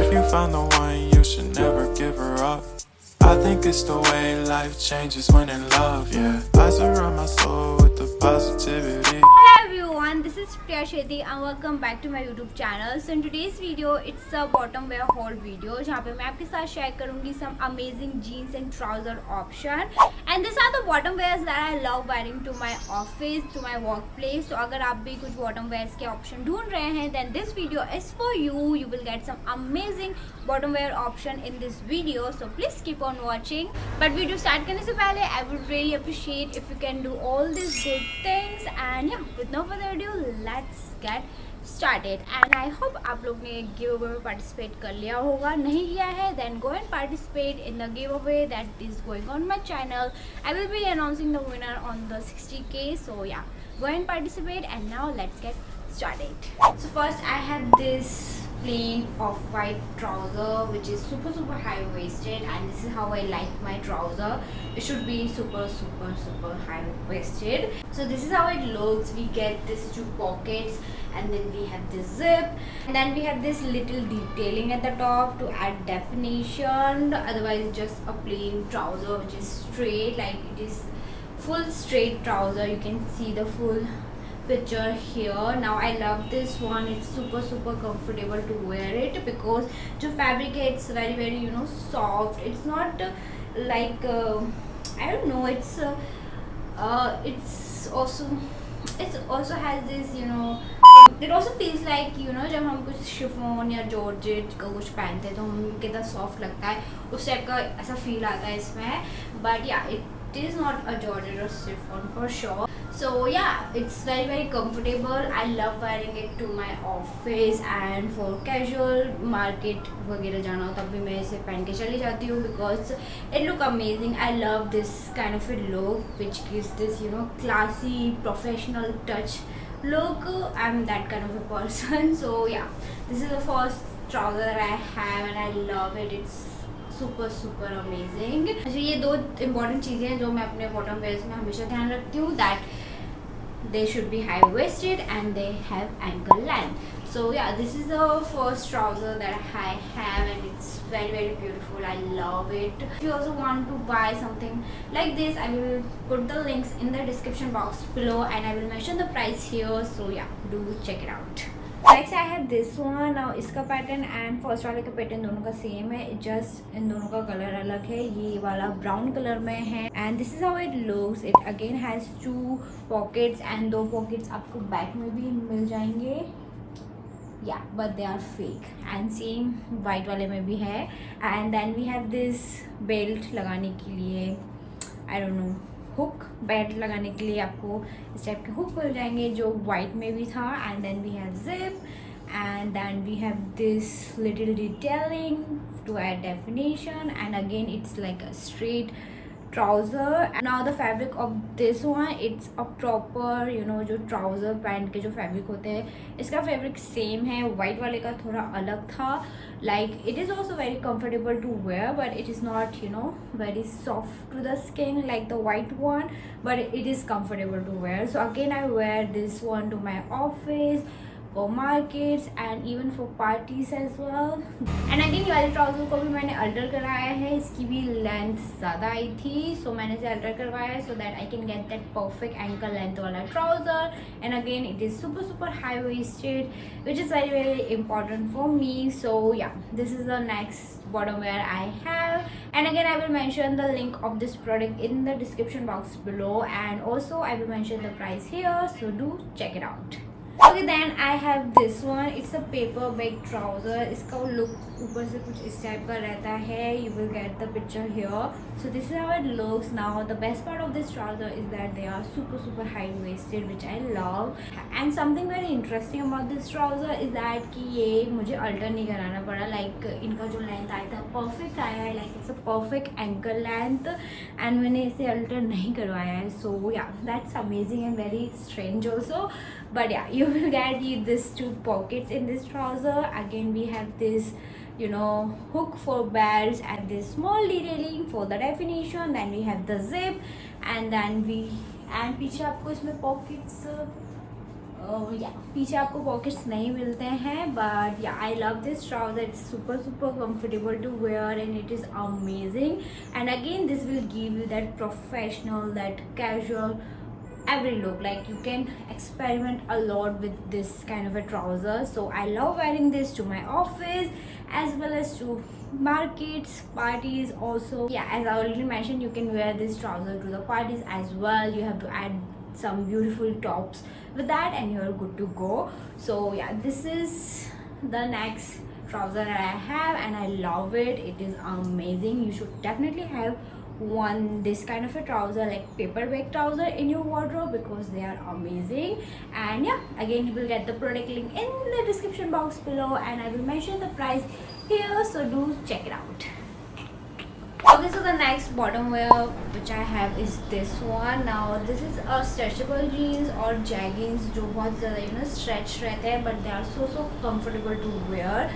If you found the one, you should never give her up. I think it's the way life changes when in love, yeah. I surround my soul with the positivity. Hello everyone, this is Priya Shetty and welcome back to my YouTube channel. So in today's video, it's a bottom wear haul video जहाँ पे मैं आपके साथ share करूँगी some amazing jeans and trouser option. And these are the bottom wears that I love wearing to my office, to my workplace. So अगर आप भी कुछ bottom wears के option ढूंढ रहे हैं, then this video is for you. You will get some amazing bottom wear option in this video. So please keep on watching. But video start करने से पहले, I would really appreciate if you can do all these good things. And yeah, with no further ado, let's get started. And I hope आप लोग ने giveaway में participate कर लिया होगा. नहीं किया है, then go and participate in the giveaway that is going on my channel. I will be announcing the winner on the 60K. So yeah, go and participate. And now let's get started. So first I have this plain off-white trouser which is super high-waisted, and this is how I like my trouser. It should be super high-waisted. So this is how it looks. We get these two pockets, and then we have this zip, and then we have this little detailing at the top to add definition. Otherwise just a plain trouser which is straight, like it is full straight trouser. You can see the full picture here. Now I love this one. It's super comfortable to wear it because the fabric it's very you know soft. It's not like I don't know, it's also has this, you know, it also feels like, you know, जब हम कुछ chiffon या georgette का कुछ पहनते हैं तो हम कितना सॉफ्ट लगता है, उस टाइप का ऐसा फील आता है इसमें. बट या it is not a Georgette or chiffon for sure. So yeah, it's very comfortable. I love wearing it to my office and for casual market वगैरह जाना हो तब भी मैं इसे पहन के चली जाती हूँ because it look amazing. I love this kind of a look which gives this, you know, classy professional touch look. I'm that kind of a person. So yeah, this is the first trouser that I have and I love it. It's super amazing. अच्छा, ये दो important चीज़ें हैं जो मैं अपने bottom wears में हमेशा ध्यान रखती हूँ, that they should be high waisted and they have ankle length. So yeah, this is the first trouser that I have and it's very beautiful. I love it. If you also want to buy something like this, I will put the links in the description box below and I will mention the price here. So yeah, do check it out. Next I have this one. Now इसका pattern and first वाले का pattern दोनों का same है, just in दोनों का colour अलग है. ये वाला ब्राउन कलर में है and this is how it looks. It again has two pockets and दो पॉकेट्स आपको बैक में भी मिल जाएंगे. या but they are fake and same white वाले में भी है. And then we have this belt लगाने के लिए, I don't know, hook. Belt लगाने के लिए आपको इस टाइप के हुक मिल जाएंगे जो वाइट में भी था. And then we have zip and then we have this little detailing to add definition, and again it's like a straight trouser. Now the fabric of this one, it's a proper, you know, जो trouser pant के जो fabric होते हैं इसका fabric same है. White वाले का थोड़ा अलग था. like it is also very comfortable to wear but it is not, you know, very soft to the skin like the white one, but it is comfortable to wear. So again I wear this one to my office, for markets and even for parties as well. And again ये वाले trouser को भी मैंने alter कराया है. इसकी भी length ज़्यादा आई थी सो मैंने इसे अल्टर करवाया है so that I can get that perfect ankle length वाला trouser. And again it is super high waisted which is very important for me. So yeah, this is the next bottom wear I have, and again I will mention the link of this product in the description box below and also I will mention the price here, so do check it out. Okay, then I have this one. It's a paper bag trouser. इसका look ऊपर से कुछ इस type का रहता है. You will get the picture here. So this is how it looks. Now the best part of this trouser is that they are super high waisted, which I love. And something very interesting about this trouser is that कि ये मुझे alter नहीं कराना पड़ा. Like इनका जो length आया था परफेक्ट आया है. Like it's a perfect ankle length and मैंने इसे अल्टर नहीं करवाया है. So yeah, that's amazing and very strange also. But yeah, you will get this two pockets in this trouser. Again we have this, you know, hook for belts and this small detailing for the definition. Then we have the zip and then and पीछे आपको इसमें pockets या पीछे आपको pockets नहीं मिलते हैं, but या I love this trouser. It's super super comfortable to wear and it is amazing. And again, this will give you that professional, that casual, every look. Like you can experiment a lot with this kind of a trouser. So I love wearing this to my office as well as to markets, parties also. Yeah, as I already mentioned, you can wear this trouser to the parties as well. You have to add some beautiful tops with that and you're good to go. So yeah, this is the next trouser that I have and I love it. It is amazing. You should definitely have one this kind of a trouser, like paper bag trouser, in your wardrobe because they are amazing. And yeah, again, you will get the product link in the description box below and I will mention the price here, so do check it out. Okay, so the next bottom wear which I have is this one. Now this is a stretchable jeans or jeggings जो बहुत ज़्यादा stretch रहते हैं, but they are so comfortable to wear.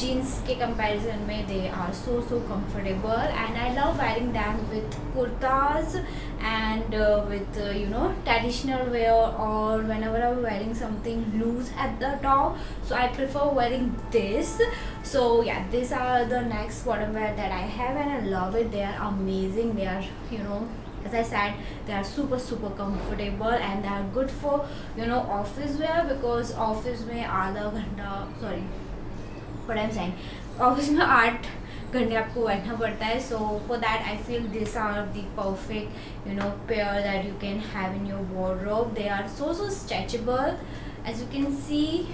Jeans के comparison में they are so comfortable and I love wearing them with kurtas and with traditional wear, or whenever I'm wearing something loose at the top, so I prefer wearing this. So yeah, these are the next bottom wear that I have and I love it. They are amazing. They are as I said, they are super comfortable and they are good for office wear, because office में आधा घंटा what I'm saying, office में 8 घंटे आपको बैठना पड़ता है. So for that I feel these are the perfect pair that you can have in your wardrobe. They are so stretchable, as you can see.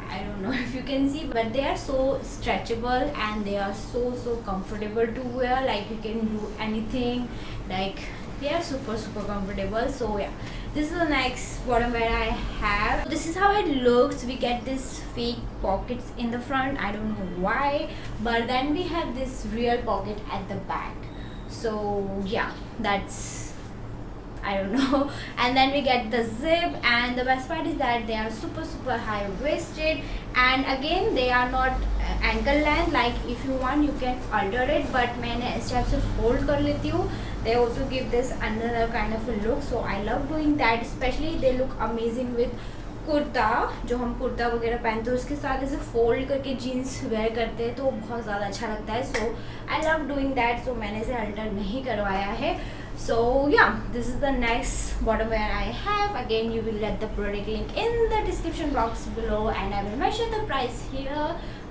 I don't know if you can see, but they are so stretchable and they are so comfortable to wear. Like you can do anything, like they are super comfortable. So yeah, this is the next bottom wear I have. This is how it looks. We get this fake pockets in the front, I don't know why, but then we have this real pocket at the back. So yeah, that's, I don't know. And then we get the zip, and the best part is that they are super high waisted, and again they are not ankle length. Like if you want you can alter it, but मैंने इस type से fold कर लेती हूँ. They also give this another kind of a look, so I love doing that. Especially they look amazing with kurta, जो हम कुर्ता वगैरह पहनते हैं उसके साथ ऐसे फोल्ड करके जीन्स वेयर करते हैं तो बहुत ज़्यादा अच्छा लगता है. सो आई लव डूइंग दैट. सो मैंने इसे अल्टर नहीं करवाया है. So yeah, this is the next bottom wear I have. Again, you will get the product link in the description box below and I will mention the price here.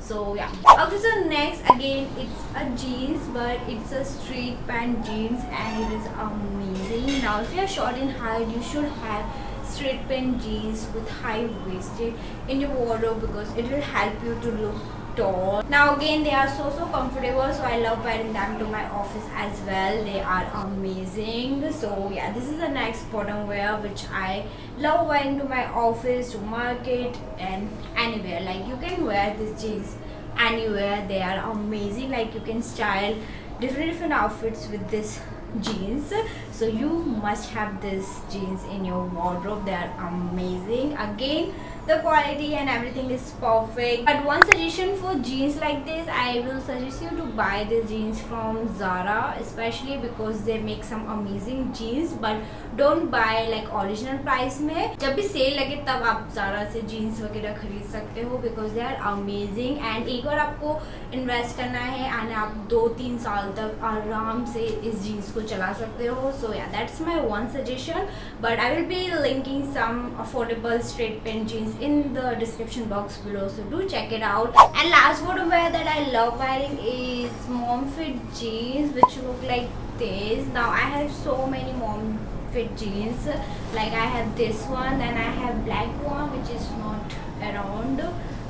So yeah, okay, so next again it's a jeans, but it's a street pant jeans and it is amazing. Now if you are short in height, you should have straight pant jeans with high waisted in your wardrobe because it will help you to look tall. Now again, they are so comfortable, so I love wearing them to my office as well. They are amazing. So yeah, this is the next bottom wear which I love wearing to my office, to market and anywhere. Like you can wear these jeans anywhere. They are amazing. Like you can style different outfits with this jeans, so you must have this jeans in your wardrobe. They are amazing. Again, the quality and everything is perfect. But one suggestion for jeans like this, I will suggest you to buy these jeans from Zara, especially because they make some amazing jeans. But don't buy like original price में. जब भी cell लगे तब आप Zara से jeans वगैरह खरीद सकते हो because they are amazing. And एक बार आपको invest करना है and आप 2-3 साल तक आराम से इस jeans को चला सकते हो. So yeah, that's my one suggestion. But I will be linking some affordable straight pant jeans in the description box below, so do check it out. And last bottom wear that I love wearing is mom fit jeans which look like this. Now I have so many mom fit jeans. Like I have this one, then I have black one which is not around.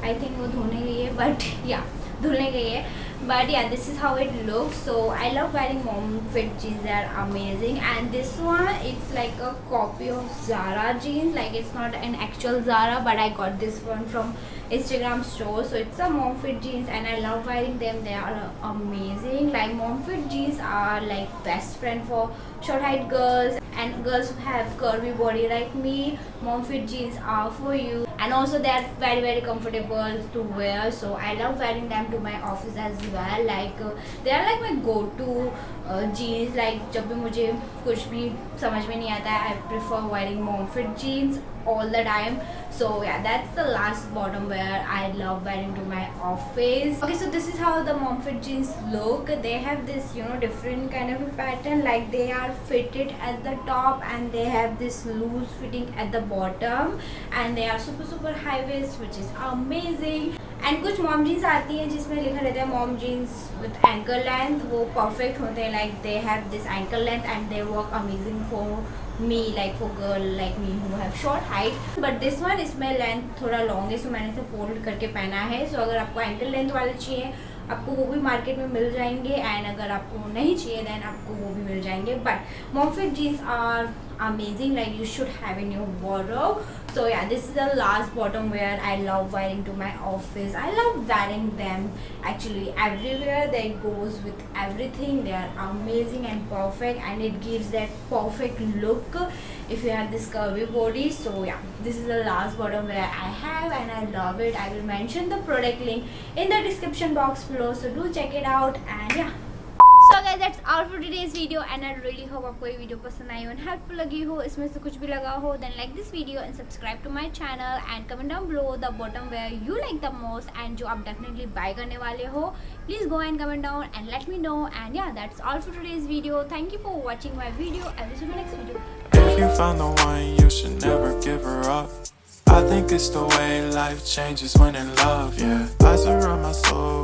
I think वो धोने गई है, but yeah, धुलने गई है. But yeah, this is how it looks. So I love wearing mom fit jeans. They are amazing. And this one, it's like a copy of Zara jeans. Like it's not an actual Zara, but I got this one from Instagram store. So it's a mom fit jeans and I love wearing them. They are amazing. Like mom fit jeans are like best friend for short height girls and girls who have curvy body like me. Mom fit jeans are for you. And also they are very comfortable to wear. So I love wearing them to my office as well. Like they are like my go-to jeans. Like जब भी मुझे कुछ भी समझ में नहीं आता है, I prefer wearing mom fit jeans all the time. So yeah, that's the last bottom wear I love wearing to my office. Okay, so this is how the mom fit jeans look. They have this, you know, different kind of a pattern, like they are fitted at the top and they have this loose fitting at the bottom, and they are super high waist, which is amazing. And कुछ mom jeans आती हैं जिसमें लिखा रहता है mom jeans with ankle length, वो perfect होते हैं, like they have this ankle length and they work amazing for me, like for girl like me who have short height. But this one, इसमें लेंथ थोड़ा long है, so मैंने इसे fold करके पहना है. सो अगर आपको एंकल लेंथ वाले चाहिए आपको वो भी मार्केट में मिल जाएंगे, एंड अगर आपको नहीं चाहिए देन आपको वो भी मिल जाएंगे. But mom fit jeans are amazing, like you should have in your wardrobe. So yeah, this is the last bottom wear I love wearing to my office. I love wearing them actually everywhere. They goes with everything. They are amazing and perfect, and it gives that perfect look if you have this curvy body. So yeah, this is the last bottom wear I have and I love it. I will mention the product link in the description box below, so do check it out. And yeah, so guys, that's all for today's video, and I really hope आपको ये video पसंद आई और helpful लगी हो, इसमें से कुछ भी लगा हो, then like this video and subscribe to my channel and comment down below the bottom wear you like the most and जो आप definitely buy करने वाले हो. Please go and comment down and let me know. And yeah, that's all for today's video. Thank you for watching my video. I will see you in my next video. If you found the one, you should never give her up. I think it's the way life changes when in love, yeah. I surround my soul